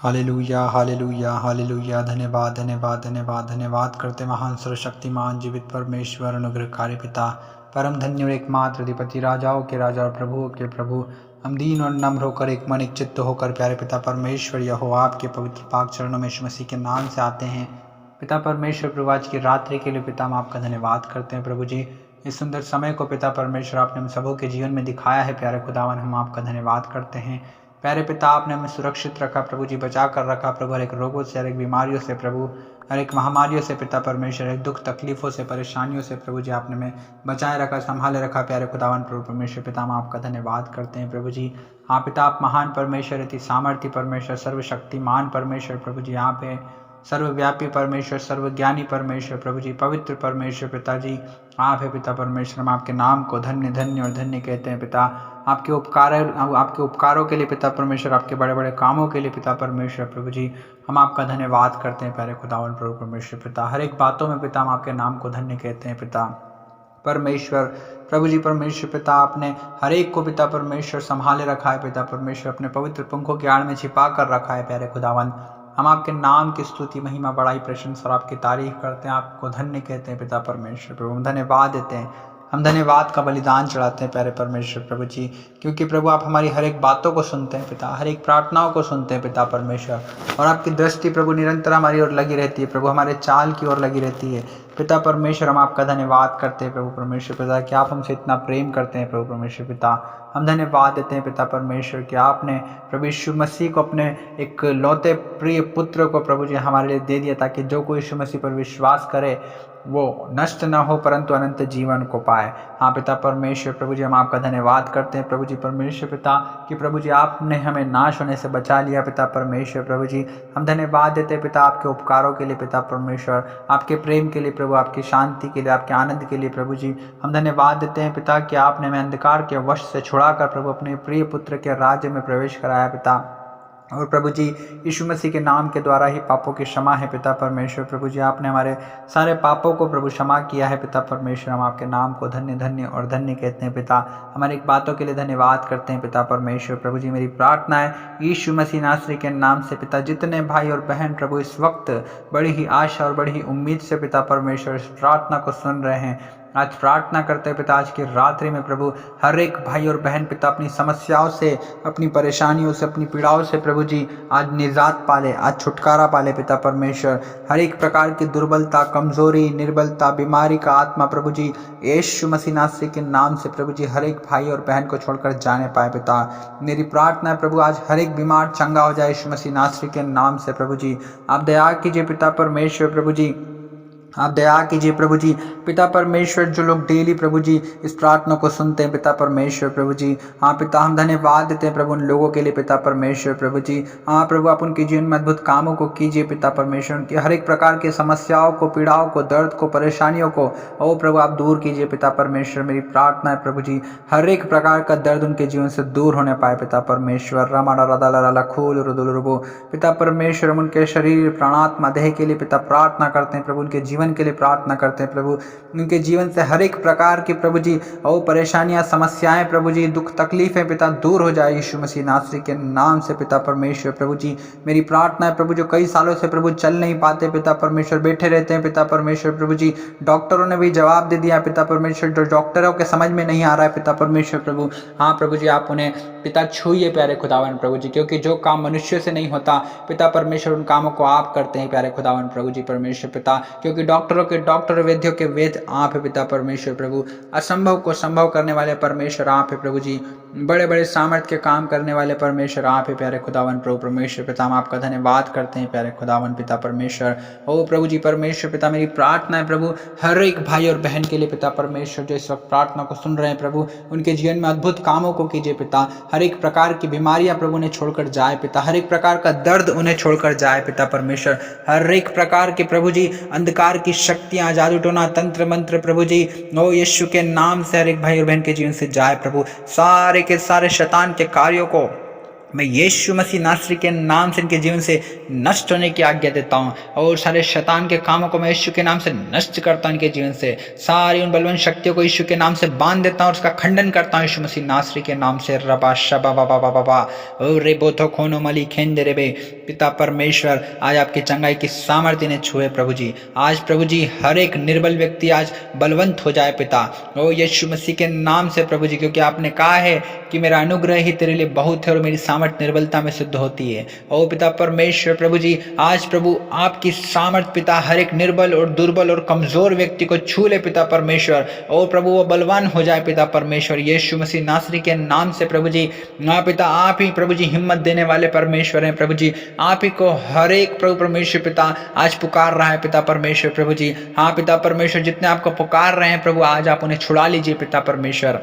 Hallelujah hallelujah hallelujah. धन्यवाद धन्यवाद धन्यवाद धन्यवाद करते महान सर्वशक्तिमान जीवित परमेश्वर अनुग्रहकारी पिता, परम धन्य और एकमात्र अधिपति, राजाओं के राजा और प्रभुओं के प्रभु, हम दीन और नम्र होकर एक मन एक चित्त होकर प्यारे पिता परमेश्वर यहोवा आपके पवित्र पाक चरणों में यीशु मसीह के नाम से आते हैं। पिता परमेश्वर, प्रभु आज की रात्रि के लिए पिता हम आपका धन्यवाद करते हैं। प्रभु जी, इस सुंदर समय को पिता परमेश्वर आपने हम सबों के जीवन में दिखाया है। प्यारे खुदावन, हम आपका धन्यवाद करते हैं। प्यारे पिता, आपने हमें सुरक्षित रखा प्रभु जी, बचा कर रखा प्रभु, हर एक रोगों से, हर एक बीमारियों से प्रभु, हर एक महामारियों से पिता परमेश्वर, हर दुख तकलीफों से, परेशानियों से प्रभु जी आपने हमें बचाए रखा, संभाले रखा। प्यारे खुदावन प्रभु परमेश्वर पिता, हम आपका धन्यवाद करते हैं। प्रभु जी हाँ पिता, आप महान परमेश्वर, अति सामर्थ्य परमेश्वर, सर्वशक्तिमान परमेश्वर प्रभु जी, यहाँ पे सर्वव्यापी परमेश्वर, सर्वज्ञानी परमेश्वर प्रभु जी, पवित्र परमेश्वर पिताजी आप है पिता परमेश्वर। हम आपके नाम को धन्य धन्य और धन्य कहते हैं पिता। आपके उपकारों के लिए पिता परमेश्वर, आपके बड़े बड़े कामों के लिए पिता परमेश्वर प्रभु जी हम आपका धन्यवाद करते हैं। प्यारे खुदावन प्रभु परमेश्वर पिता, हर एक बातों में पिता हम आपके नाम को धन्य कहते हैं पिता परमेश्वर। प्रभु जी परमेश्वर पिता, आपने हर एक को पिता परमेश्वर संभाले रखा है पिता परमेश्वर, अपने पवित्र पंखों की आड़ में छिपा कर रखा है। प्यारे खुदावन, हम आपके नाम की स्तुति महिमा बड़ाई प्रशंसा और आपकी तारीफ करते हैं, आपको धन्य कहते हैं पिता परमेश्वर प्रभु। हम धन्यवाद देते हैं, हम धन्यवाद का बलिदान चढ़ाते हैं प्यारे परमेश्वर प्रभु जी, क्योंकि प्रभु आप हमारी हर एक बातों को सुनते हैं पिता, हर एक प्रार्थनाओं को सुनते हैं पिता परमेश्वर, और आपकी दृष्टि प्रभु निरंतर हमारी ओर लगी रहती है प्रभु, हमारे चाल की ओर लगी रहती है पिता परमेश्वर। हम आपका धन्यवाद करते हैं प्रभु परमेश्वर पिता कि आप हमसे इतना प्रेम करते हैं प्रभु परमेश्वर पिता। हम धन्यवाद देते हैं पिता परमेश्वर कि आपने प्रभु यीशु मसीह को, अपने एक लौते प्रिय पुत्र को प्रभु जी हमारे लिए दे दिया, ताकि जो कोई यीशु मसीह पर विश्वास करे वो नष्ट न हो परंतु अनंत जीवन को पाए। हाँ पिता परमेश्वर प्रभु जी, हम आपका धन्यवाद करते हैं प्रभु जी परमेश्वर पिता कि प्रभु जी आपने हमें नाश होने से बचा लिया पिता परमेश्वर प्रभु जी। हम धन्यवाद देते हैं पिता आपके उपकारों के लिए पिता परमेश्वर, आपके प्रेम के लिए प्रभु, आपकी शांति के लिए, आपके आनंद के लिए प्रभु जी। हम धन्यवाद देते हैं पिता कि आपने हमें अंधकार के वश से छुड़ाकर प्रभु अपने प्रिय पुत्र के राज्य में प्रवेश कराया पिता, और प्रभु जी यीशु मसीह के नाम के द्वारा ही पापों की क्षमा है पिता परमेश्वर प्रभु जी। आपने हमारे सारे पापों को प्रभु क्षमा किया है पिता परमेश्वर। हम आपके नाम को धन्य धन्य और धन्य कहते हैं पिता, हमारी एक बातों के लिए धन्यवाद करते हैं पिता परमेश्वर प्रभु जी। मेरी प्रार्थना है यीशु मसीह नासरी के नाम से पिता, जितने भाई और बहन प्रभु इस वक्त बड़ी ही आशा और बड़ी ही उम्मीद से पिता परमेश्वर इस प्रार्थना को सुन रहे हैं, आज प्रार्थना करते हैं पिता आज की रात्रि में प्रभु, हर एक भाई और बहन पिता अपनी समस्याओं से, अपनी परेशानियों से, अपनी पीड़ाओं से प्रभु जी आज निजात पाले, आज छुटकारा पाले पिता परमेश्वर। हर एक प्रकार की दुर्बलता, कमजोरी, निर्बलता, बीमारी का आत्मा प्रभु जी यीशु मसीह नासरी के नाम से प्रभु जी हर एक भाई और बहन को छोड़कर जाने पाए पिता। मेरी प्रार्थना है प्रभु, आज हर एक बीमार चंगा हो जाए यीशु मसीह नासरी के नाम से प्रभु जी। आप दया कीजिए पिता परमेश्वर प्रभु जी, आप दया कीजिए प्रभु जी पिता परमेश्वर। जो लोग डेली प्रभु जी इस प्रार्थना को सुनते हैं पिता परमेश्वर प्रभु जी, हाँ पिता हम धन्यवाद देते हैं प्रभु उन लोगों के लिए पिता परमेश्वर प्रभु जी। हाँ प्रभु, आप उनके जीवन में अद्भुत कामों को कीजिए पिता परमेश्वर, उनकी हर एक प्रकार की समस्याओं को, पीड़ाओं को, दर्द को, परेशानियों को ओ प्रभु आप दूर कीजिए पिता परमेश्वर। मेरी प्रार्थना है प्रभु जी हर एक प्रकार का दर्द उनके जीवन से दूर होने पाए पिता परमेश्वर। रामाडा राधा खोल रुदुलरुबो पिता परमेश्वर, हम उनके शरीर प्राणात्मा देह के लिए पिता प्रार्थना करते हैं प्रभु, उनके जीवन के लिए प्रार्थना करते हैं प्रभु, उनके जीवन से हर एक प्रकार की प्रभु जी ओ परेशानियां, समस्याएं प्रभु जी, दुख तकलीफें पिता दूर हो जाए यीशु मसीह नासरी के नाम से पिता परमेश्वर प्रभु जी। मेरी प्रार्थना है प्रभु, जो कई सालों से प्रभु चल नहीं पाते पिता परमेश्वर, बैठे रहते हैं पिता परमेश्वर प्रभु जी, डॉक्टरों ने भी जवाब दे दिया पिता परमेश्वर, जो डॉक्टरों के समझ में नहीं आ रहा है पिता परमेश्वर प्रभु। हाँ प्रभु जी, आप उन्हें पिता छूइए प्यारे खुदावन प्रभु जी, क्योंकि जो काम मनुष्य से नहीं होता पिता परमेश्वर उन कामों को आप करते हैं प्यारे खुदावन प्रभु जी परमेश्वर पिता, क्योंकि डॉक्टरों के डॉक्टर, वैद्यों के वेद आप है पिता परमेश्वर प्रभु। असंभव को संभव करने वाले परमेश्वर आप है प्रभु जी, बड़े बड़े सामर्थ्य के काम करने वाले परमेश्वर आप है प्यारे खुदावन प्रभु परमेश्वर पिता। हम आपका धन्यवाद करते हैं प्यारे खुदावन पिता परमेश्वर। ओ प्रभु जी परमेश्वर पिता, मेरी प्रार्थना है प्रभु हर एक भाई और बहन के लिए पिता परमेश्वर, जो इस वक्त प्रार्थना को सुन रहे हैं प्रभु, उनके जीवन में अद्भुत कामों को कीजिए पिता। हर एक प्रकार की बीमारियां प्रभु उन्हें छोड़कर जाए पिता, हर एक प्रकार का दर्द उन्हें छोड़कर जाए पिता परमेश्वर, हर एक प्रकार के प्रभु जी अंधकार की शक्तियां, जादू टोना, तंत्र मंत्र प्रभु जी ओ यीशु के नाम से हर एक भाई और बहन के जीवन से जाए प्रभु। सारे के सारे शैतान के कार्यों को मैं यीशु मसीह नासरी के नाम से इनके जीवन से नष्ट होने की आज्ञा देता हूँ और सारे शैतान के कामों को मैं यीशु के नाम से नष्ट करता हूँ इनके जीवन से। सारी उन बलवान शक्तियों को यीशु के नाम से बांध देता हूँ और उसका खंडन करता हूँ यीशु मसीह नासरी के नाम से। रबा शबा बाबा बाबा बा ओ रे बोथो खोनो मली खेंदे रे बे। पिता परमेश्वर, आज आपकी चंगाई की सामर्थ्य ने छुए प्रभु जी। आज प्रभु जी हर एक निर्बल व्यक्ति आज बलवंत हो जाए पिता, ओ यीशु मसीह के नाम से प्रभु जी, क्योंकि आपने कहा है कि मेरा अनुग्रह ही तेरे लिए बहुत है और मेरी सामर्थ निर्बलता में सिद्ध होती है। ओ पिता परमेश्वर प्रभु जी, आज प्रभु आपकी सामर्थ पिता हर एक निर्बल और दुर्बल और कमजोर व्यक्ति को छू ले पिता परमेश्वर। ओ प्रभु वो बलवान हो जाए पिता परमेश्वर यीशु मसीह नासरी के नाम से प्रभु जी। हाँ पिता, आप ही प्रभु जी हिम्मत देने वाले परमेश्वर हैं प्रभु जी। आप ही को हर एक प्रभु परमेश्वर पिता आज पुकार रहा है पिता परमेश्वर प्रभु जी। हाँ पिता परमेश्वर, जितने आपको पुकार रहे हैं प्रभु, आज आप उन्हें छुड़ा लीजिए पिता परमेश्वर।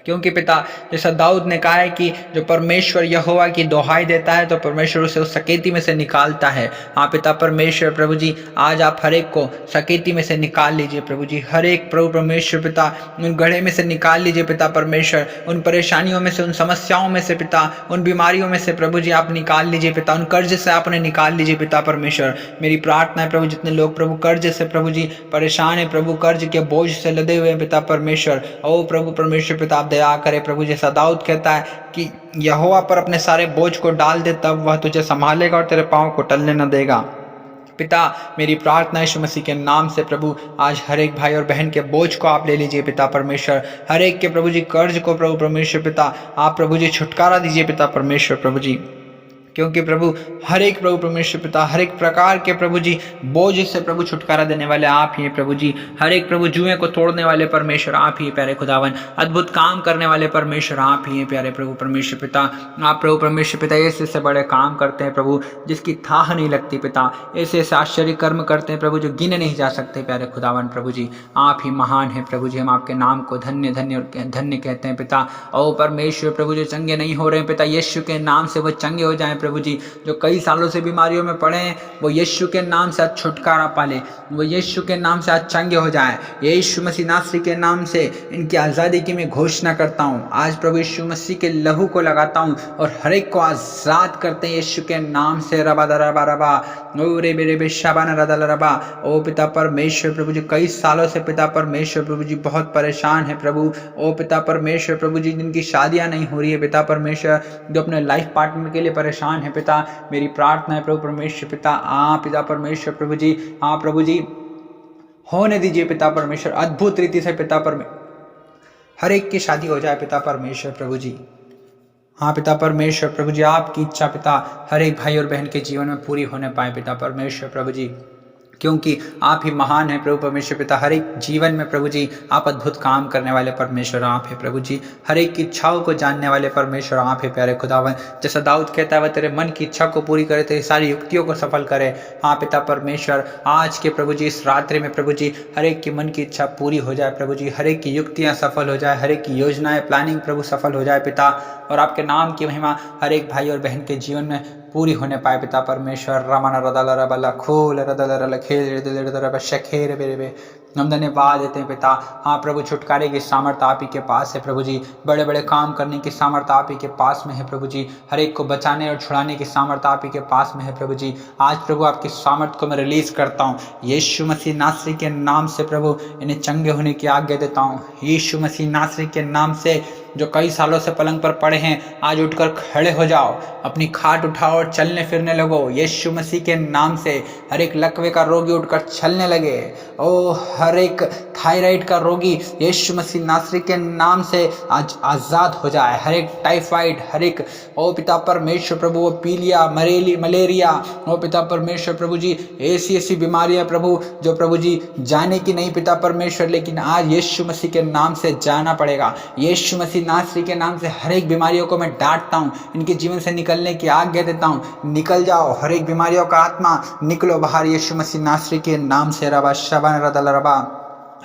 क्योंकि पिता, जैसा दाऊद ने कहा है कि जो परमेश्वर यहोवा की दोहाई देता है तो परमेश्वर उसे उस सकेती में से निकालता है। हाँ पिता परमेश्वर प्रभु जी, आज आप हर एक को सकेती में से निकाल लीजिए प्रभु जी। हर एक प्रभु परमेश्वर पिता उन गढ़े में से निकाल लीजिए पिता परमेश्वर। उन परेशानियों में से, उन समस्याओं में से पिता, उन बीमारियों में से प्रभु जी आप निकाल लीजिए पिता। उन कर्ज से आप उन्हें निकाल लीजिए पिता परमेश्वर। मेरी प्रार्थना है प्रभु, जितने लोग प्रभु कर्ज से प्रभु जी परेशान है प्रभु, कर्ज के बोझ से लदे हुए हैं पिता परमेश्वर, ओ प्रभु परमेश्वर पिता दया करे प्रभु। जैसा दाऊद कहता है कि यहोवा पर अपने सारे बोझ को डाल दे, तब वह तुझे संभालेगा और तेरे पांव को टलने न देगा। पिता, मेरी प्रार्थना यीशु मसीह के नाम से प्रभु, आज हर एक भाई और बहन के बोझ को आप ले लीजिए पिता परमेश्वर। हर एक के प्रभु जी कर्ज को प्रभु परमेश्वर पिता आप प्रभु जी छुटकारा दीजिए पिता परमेश्वर प्रभु जी। क्योंकि प्रभु हर एक प्रभु परमेश्वर पिता हर एक प्रकार के प्रभु जी बोझ से प्रभु छुटकारा देने वाले आप ही हैं प्रभु जी। हर एक प्रभु जुएं को तोड़ने वाले परमेश्वर आप ही प्यारे खुदावन। अद्भुत काम करने वाले परमेश्वर आप ही हैं प्यारे प्रभु परमेश्वर पिता। आप प्रभु परमेश्वर पिता ऐसे बड़े काम करते हैं प्रभु जिसकी थाह नहीं लगती पिता। ऐसे आश्चर्य कर्म करते हैं प्रभु जो गिने नहीं जा सकते प्यारे खुदावन प्रभु जी। आप ही महान है प्रभु जी। हम आपके नाम को धन्य धन्य और धन्य कहते हैं पिता। ओ परमेश्वर प्रभु जो चंगे नहीं हो रहे हैं पिता, यीशु के नाम से वो चंगे हो जाएं प्रभु जी। जो कई सालों से बीमारियों में पड़े हैं वो यीशु के नाम से आज छुटकारा पाले, वो यीशु के नाम से आज चंगे हो जाएं। यीशु मसीह नासरी के नाम से इनकी आज़ादी की मैं घोषणा करता हूँ। आज प्रभु यीशु मसीह के लहू को लगाता हूँ और हर एक को आज़ाद करते हैं यीशु के नाम से। रबा दरबा रबा ओ रे बेरे बेशाबान रदल रबा। ओ पिता परमेश्वर प्रभु जी, कई सालों से पिता परमेश्वर प्रभु जी बहुत परेशान है प्रभु। ओ पिता परमेश्वर प्रभु जी, जिनकी शादियां नहीं हो रही है पिता परमेश्वर, जो अपने लाइफ पार्टनर के लिए परेशान है पिता, मेरी प्रार्थना है प्रभु परमेश्वर पिता पिता परमेश्वर प्रभु जी, प्रभु जी होने दीजिए पिता परमेश्वर। अद्भुत रीति से पिता हर एक की शादी हो जाए पिता परमेश्वर प्रभु जी। पिता परमेश्वर प्रभु जी, आपकी इच्छा पिता हर एक भाई और बहन के जीवन में पूरी होने पाए पिता परमेश्वर प्रभु जी। क्योंकि आप ही महान है प्रभु परमेश्वर पिता। हर एक जीवन में प्रभु जी आप अद्भुत काम करने वाले परमेश्वर आप है प्रभु जी। हर एक की इच्छाओं को जानने वाले परमेश्वर आप है प्यारे खुदावन। जैसा दाऊद कहता है वह तेरे मन की इच्छा को पूरी करे, तेरी सारी युक्तियों को सफल करे। पिता परमेश्वर, आज के प्रभु जी इस रात्रि में प्रभु जी हर एक की मन की इच्छा पूरी हो जाए प्रभु जी। हर एक की युक्तियाँ सफल हो जाए, हर एक की योजनाएं प्लानिंग प्रभु सफल हो जाए पिता। और आपके नाम की महिमा हर एक भाई और बहन के जीवन में पूरी होने पाए पिता परमेश्वर। रमन रदल रबल खोल रदल रल खेल शेखेर बेरे हम धन्यवाद देते हैं पिता। प्रभु, छुटकारे की सामर्थ आप ही के पास है प्रभु जी। बड़े बड़े काम करने की सामर्थ आप ही के पास में है प्रभु जी। हर एक को बचाने और छुड़ाने की सामर्थ आप ही के पास में है प्रभु जी। आज प्रभु आपकी सामर्थ को मैं रिलीज करता हूँ यीशु मसीह नासरी के नाम से प्रभु। इन्हें चंगे होने की आज्ञा देता हूँ यीशु मसीह नासरी के नाम से। जो कई सालों से पलंग पर पड़े हैं आज उठकर खड़े हो जाओ, अपनी खाट उठाओ और चलने फिरने लगो यीशु मसीह के नाम से। हर एक लकवे का रोगी उठकर चलने लगे। ओ हर एक थायराइड का रोगी यीशु मसीह नासरी के नाम से आज आज़ाद हो जाए। हर एक टाइफाइड, हर एक ओ पिता परमेश्वर प्रभु, वो पीलिया मलेरिया, ओ पिता परमेश्वर प्रभु जी ऐसी बीमारियां प्रभु जो प्रभु जी जाने की नहीं पिता परमेश्वर, लेकिन आज यीशु मसीह के नाम से जाना पड़ेगा। यीशु मसीह नासरी के नाम से हर एक बीमारियों को मैं डांटता हूँ, इनके जीवन से निकलने की आज्ञा देता हूँ। निकल जाओ हर एक बीमारियों का आत्मा, निकलो बाहर यीशु मसीह नासरी के नाम से। रबा शबन रदल रबा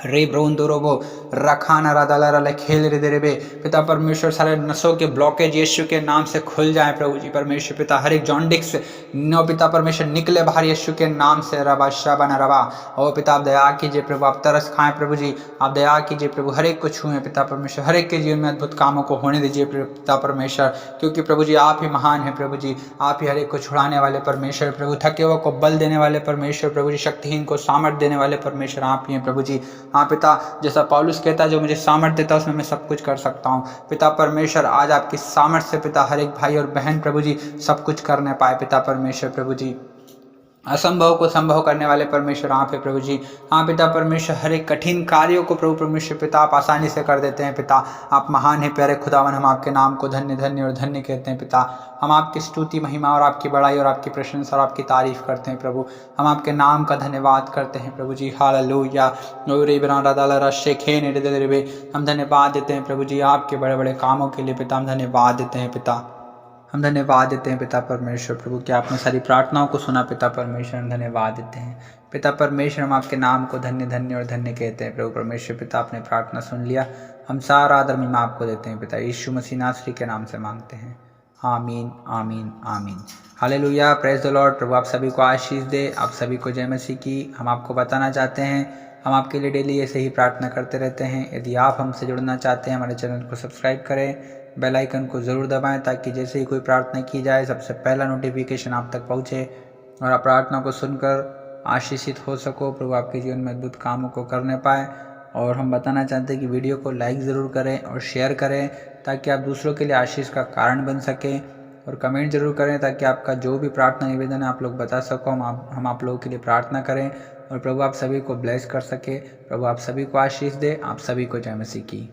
रे ब्रोंदोरोबो रखाना रादाला रले खेल रे दे रे पिता परमेश्वर सारे नसों के ब्लॉकेज यीशु के नाम से खुल जाए प्रभु जी परमेश्वर पिता हर एक जॉन्डिक्स नो पिता परमेश्वर निकले बाहर यीशु के नाम से रबा शाबन रबा। ओ पिता आप दया कीजिए प्रभु, आप तरस खाएं प्रभु जी, आप दया कीजिए प्रभु, हर एक को छुएं पिता परमेश्वर, हर एक के जीवन में अद्भुत कामों को होने दीजिए पिता परमेश्वर, क्योंकि प्रभु जी आप ही महान है प्रभु जी, आप ही हर एक को छुड़ाने वाले परमेश्वर प्रभु, थके हुए को बल देने वाले परमेश्वर प्रभु जी, शक्तिहीन को सामर्थ्य देने वाले परमेश्वर आप ही हैं प्रभु जी। हाँ पिता, जैसा पौलुस कहता है जो मुझे सामर्थ्य देता है उसमें मैं सब कुछ कर सकता हूँ पिता परमेश्वर। आज आपकी सामर्थ्य से पिता हर एक भाई और बहन प्रभु जी सब कुछ करने पाए पिता परमेश्वर प्रभु जी, असंभव को संभव करने वाले परमेश्वर आप है प्रभु जी। हाँ पिता परमेश्वर, हर एक कठिन कार्यों को प्रभु परमेश्वर पिता आप आसानी से कर देते हैं पिता, आप महान है प्यारे खुदावन, हम आपके नाम को धन्य धन्य और धन्य कहते हैं पिता, हम आपकी स्तुति महिमा और आपकी बड़ाई और आपकी प्रशंसा और आपकी तारीफ करते हैं प्रभु, हम आपके नाम का धन्यवाद करते हैं प्रभु जी। हालेलुया। हम धन्यवाद देते हैं प्रभु जी आपके बड़े बड़े कामों के लिए पिता, हम धन्यवाद देते हैं पिता, हम धन्यवाद देते हैं पिता परमेश्वर प्रभु कि आपने सारी प्रार्थनाओं को सुना पिता परमेश्वर, हम धन्यवाद देते हैं पिता परमेश्वर, हम आपके नाम को धन्य धन्य और धन्य कहते हैं प्रभु परमेश्वर पिता, आपने प्रार्थना सुन लिया, हम सारा आदर महिमा आपको देते हैं पिता, यीशु मसीह नासरी के नाम से मांगते हैं, आमीन आमीन आमीन। Hallelujah, praise the Lord. प्रभु आप सभी को आशीष दे, आप सभी को जय मसीह की। हम आपको बताना चाहते हैं हम आपके लिए डेली ऐसे ही प्रार्थना करते रहते हैं। यदि आप हमसे जुड़ना चाहते हैं हमारे चैनल को सब्सक्राइब करें, बेल आइकन को ज़रूर दबाएं ताकि जैसे ही कोई प्रार्थना की जाए सबसे पहला नोटिफिकेशन आप तक पहुंचे और आप प्रार्थना को सुनकर आशीषित हो सको, प्रभु आपके जीवन में अद्भुत कामों को करने पाए। और हम बताना चाहते हैं कि वीडियो को लाइक ज़रूर करें और शेयर करें ताकि आप दूसरों के लिए आशीष का कारण बन सकें, और कमेंट जरूर करें ताकि आपका जो भी प्रार्थना निवेदन है आप लोग बता सको, हम आप लोगों के लिए प्रार्थना करें और प्रभु आप सभी को ब्लेस कर सके। प्रभु आप सभी को आशीष दे, आप सभी को जय मसीह की।